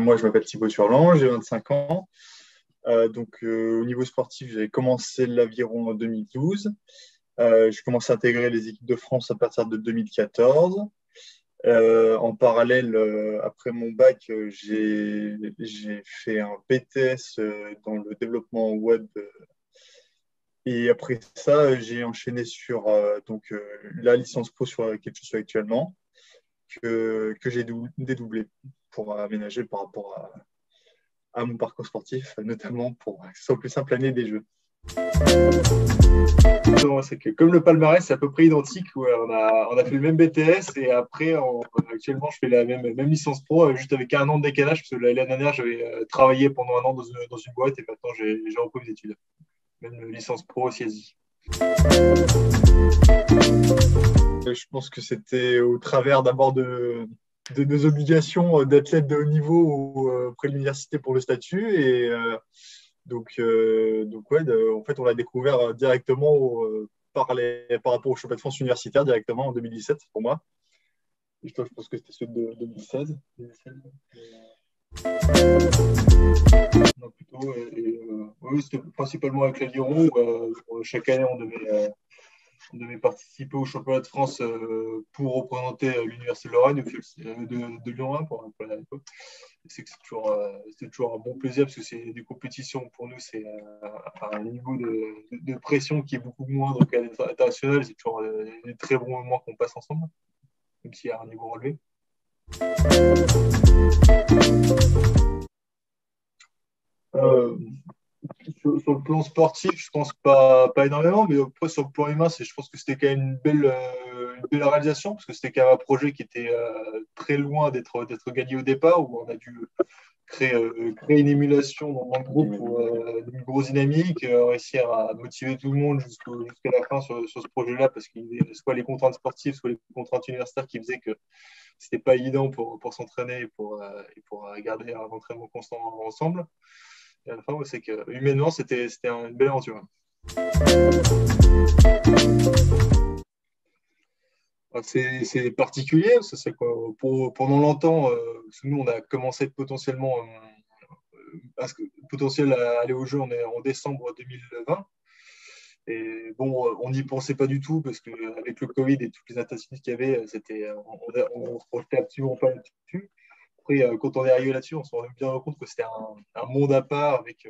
moi, je m'appelle Thibaut Turlan, j'ai 25 ans. Au niveau sportif, j'ai commencé l'aviron en 2012. J'ai commencé à intégrer les équipes de France à partir de 2014. En parallèle, après mon bac, j'ai fait un BTS dans le développement web. Et après ça, j'ai enchaîné sur la licence pro sur laquelle je suis actuellement, que j'ai dédoublé pour aménager par rapport à mon parcours sportif, notamment pour que ce soit plus simple l'année des Jeux. C'est que comme le palmarès, c'est à peu près identique, où on a fait le même BTS et après, actuellement, je fais la même licence pro, juste avec un an de décalage, parce que l'année dernière, j'avais travaillé pendant un an dans une boîte et maintenant, j'ai repris mes études. Même licence pro CSI. Je pense que c'était au travers d'abord de nos obligations d'athlète de haut niveau auprès de l'université pour le statut. Et en fait, on l'a découvert directement par rapport au championnat de France universitaire directement en 2017 pour moi. Et je pense que c'était celui de 2016. Non, plutôt, oui, c'était principalement avec l'Aviron. Chaque année, on devait participer au championnat de France pour représenter l'Université de Lorraine, de Lyon 1 pour l'époque. C'est toujours un bon plaisir parce que c'est des compétitions pour nous, c'est un niveau de pression qui est beaucoup moindre qu'à l'international. C'est toujours des très bons moments qu'on passe ensemble, même s'il y a un niveau relevé. Sur le plan sportif, je pense pas énormément, mais après sur le plan humain, je pense que c'était quand même une belle réalisation, parce que c'était quand même un projet qui était très loin d'être gagné au départ, où on a dû créer une émulation dans le groupe, une grosse dynamique, réussir à motiver tout le monde jusqu'à la fin sur ce projet-là, parce qu'il y avait soit les contraintes sportives, soit les contraintes universitaires qui faisaient que c'était pas évident pour s'entraîner et pour garder un entraînement constant ensemble. Et à la fin, c'est que humainement, c'était une belle aventure. C'est particulier, parce que c'est pendant longtemps, nous, on a commencé potentiellement à aller au jeu en décembre 2020. Et bon, on n'y pensait pas du tout, parce qu'avec le Covid et toutes les intensité qu'il y avait, on se projetait absolument pas là-dessus. Après, quand on est arrivé là-dessus, on s'est bien rendu compte que c'était un monde à part avec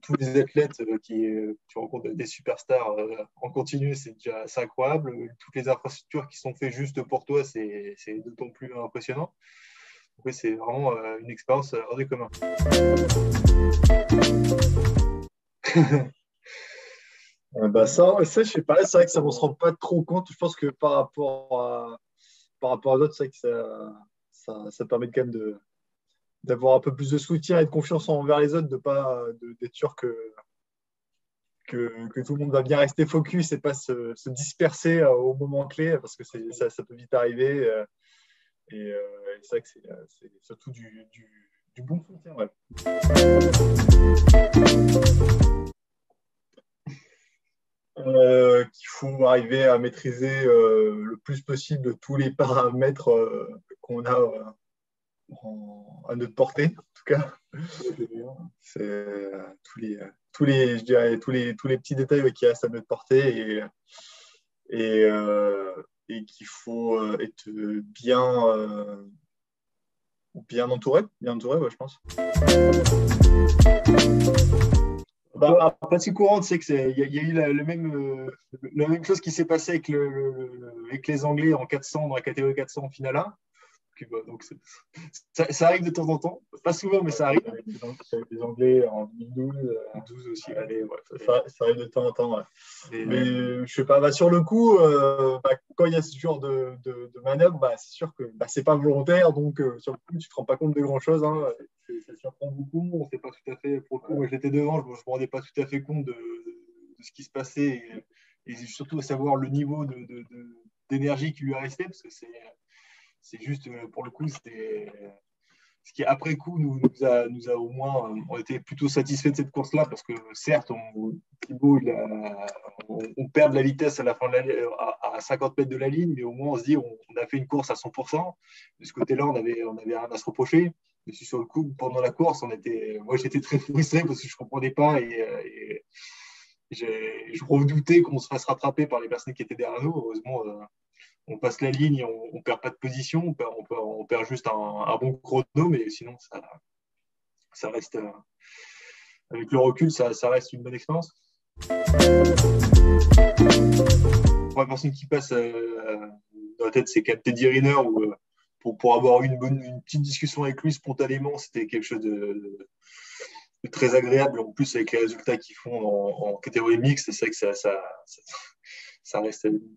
tous les athlètes tu rencontres des superstars en continu, c'est incroyable. Toutes les infrastructures qui sont faites juste pour toi, c'est d'autant plus impressionnant. Donc, oui, c'est vraiment une expérience hors du commun. Ça, je sais pas. C'est vrai que ça ne se rend pas trop compte. Je pense que par rapport à d'autres, c'est vrai que ça permet quand même d'avoir un peu plus de soutien et de confiance envers les autres, d'être sûr que tout le monde va bien rester focus et pas se disperser au moment clé, parce que ça peut vite arriver. C'est vrai que c'est surtout du bon soutien. Ouais. Qu'il faut arriver à maîtriser le plus possible tous les paramètres qu'on a à notre portée, en tout cas. C'est je dirais, tous les petits détails qui restent à notre portée et qu'il faut être bien entouré, ouais, je pense. En pratique courante, c'est qu'il y a eu la même chose qui s'est passé avec les Anglais en 400, dans la catégorie 400 en finale 1. Donc ça arrive de temps en temps, pas souvent, mais ça arrive. Les Anglais en 2012 aussi. Allez, ouais, ça arrive de temps en temps. Ouais. Mais je sais pas, sur le coup, quand il y a ce genre de manœuvre, c'est sûr que c'est pas volontaire, donc sur le coup, tu te rends pas compte de grand chose. Hein. Ça surprend beaucoup. On sait pas tout à fait. Pour le coup, moi, j'étais devant, je me rendais pas tout à fait compte de ce qui se passait et surtout à savoir le niveau d'énergie qui lui est resté, parce que c'est juste, pour le coup, c'était ce qui, après coup, nous a au moins, on était plutôt satisfaits de cette course-là, parce que certes, Thibaut, on perd de la vitesse à la fin à 50 mètres de la ligne, mais au moins, on se dit, on a fait une course à 100%. De ce côté-là, on avait rien à se reprocher. Mais sur le coup, pendant la course, moi j'étais très frustré parce que je ne comprenais pas et je redoutais qu'on se fasse rattraper par les personnes qui étaient derrière nous. Heureusement, on passe la ligne, on ne perd pas de position, on perd juste un bon chrono, mais sinon, ça reste, avec le recul, ça reste une bonne expérience. Pour la personne qui passe dans la tête, c'est Cap Teddy Riner, où pour avoir eu une petite discussion avec lui spontanément, c'était quelque chose de très agréable. En plus, avec les résultats qu'ils font en catégorie mixte, c'est vrai que ça reste une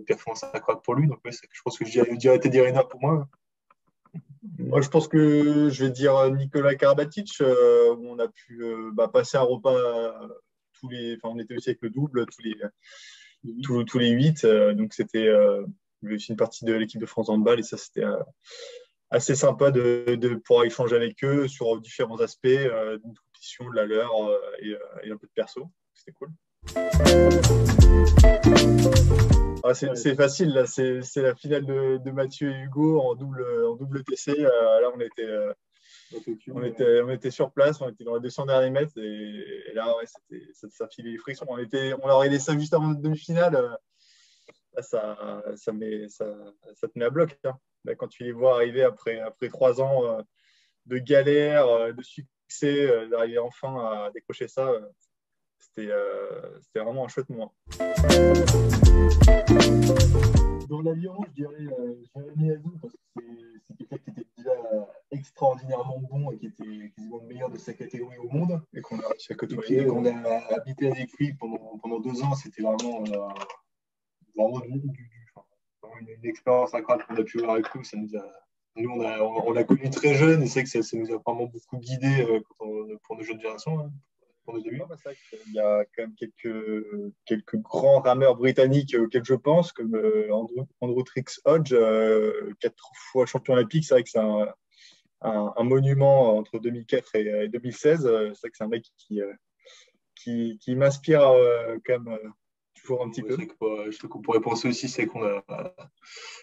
performance incroyable pour lui. Donc, ouais, je pense que je dirais Teddy Riner pour moi. Moi, je pense que je vais dire Nicolas Karabatic, où on a pu passer un repas on était aussi avec le double tous les 8. Donc, c'était aussi une partie de l'équipe de France handball et ça, c'était assez sympa de pouvoir échanger avec eux sur différents aspects d'une compétition, de la leur et un peu de perso. C'était cool. C'est facile, là. C'est la finale de Mathieu et Hugo en double TC. Là, on était sur place, on était dans les 200 derniers mètres et là, ouais, ça filait les frissons. On leur a aidé ça juste avant notre demi-finale. Là, ça te met à bloc. Hein. Là, quand tu les vois arriver après 3 ans de galère, de succès, d'arriver enfin à décrocher ça, c'était vraiment un chouette moment. Dans l'avion, je dirais Jérémy Azou, parce que c'est quelqu'un qui était déjà extraordinairement bon et qui était quasiment le meilleur de sa catégorie au monde. Et qu'on a réussi à côtoyer. Et qu'on a habité avec lui pendant 2 ans. C'était vraiment une expérience incroyable qu'on a pu avoir avec lui. Nous, on l'a connu très jeune et c'est que ça nous a vraiment beaucoup guidé pour nos jeunes générations. Hein. Il y a quand même quelques grands rameurs britanniques auxquels je pense, comme Andrew Trix Hodge, 4 fois champion olympique. C'est vrai que c'est un monument entre 2004 et 2016. C'est vrai que c'est un mec qui m'inspire quand même toujours un petit peu. Je trouve qu'on pourrait penser aussi, c'est qu'on a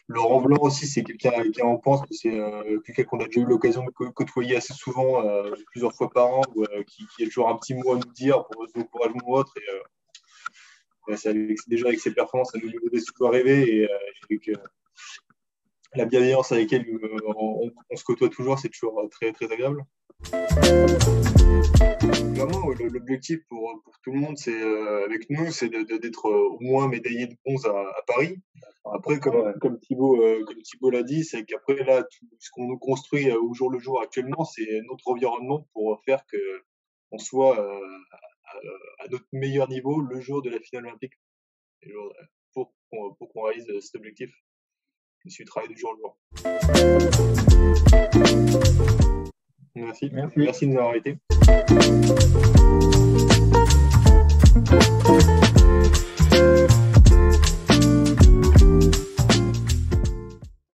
Laurent Blanc aussi, c'est quelqu'un on pense que c'est quelqu'un qu'on a déjà eu l'occasion de côtoyer assez souvent, plusieurs fois par an, qui a toujours un petit mot à nous dire pour nos encouragements ou autre. Et déjà avec ses performances, ça nous fait toujours rêver et avec la bienveillance avec elle, on se côtoie toujours, c'est toujours très, très agréable. Vraiment, l'objectif pour tout le monde, avec nous, c'est d'être au moins médaillé de bronze à Paris. Après, comme Thibaut l'a dit, c'est qu'après, là, tout ce qu'on nous construit au jour le jour actuellement, c'est notre environnement pour faire qu'on soit à notre meilleur niveau le jour de la finale olympique. Pour qu'on réalise cet objectif. Je suis travaillé du jour au jour. Merci de nous avoir été.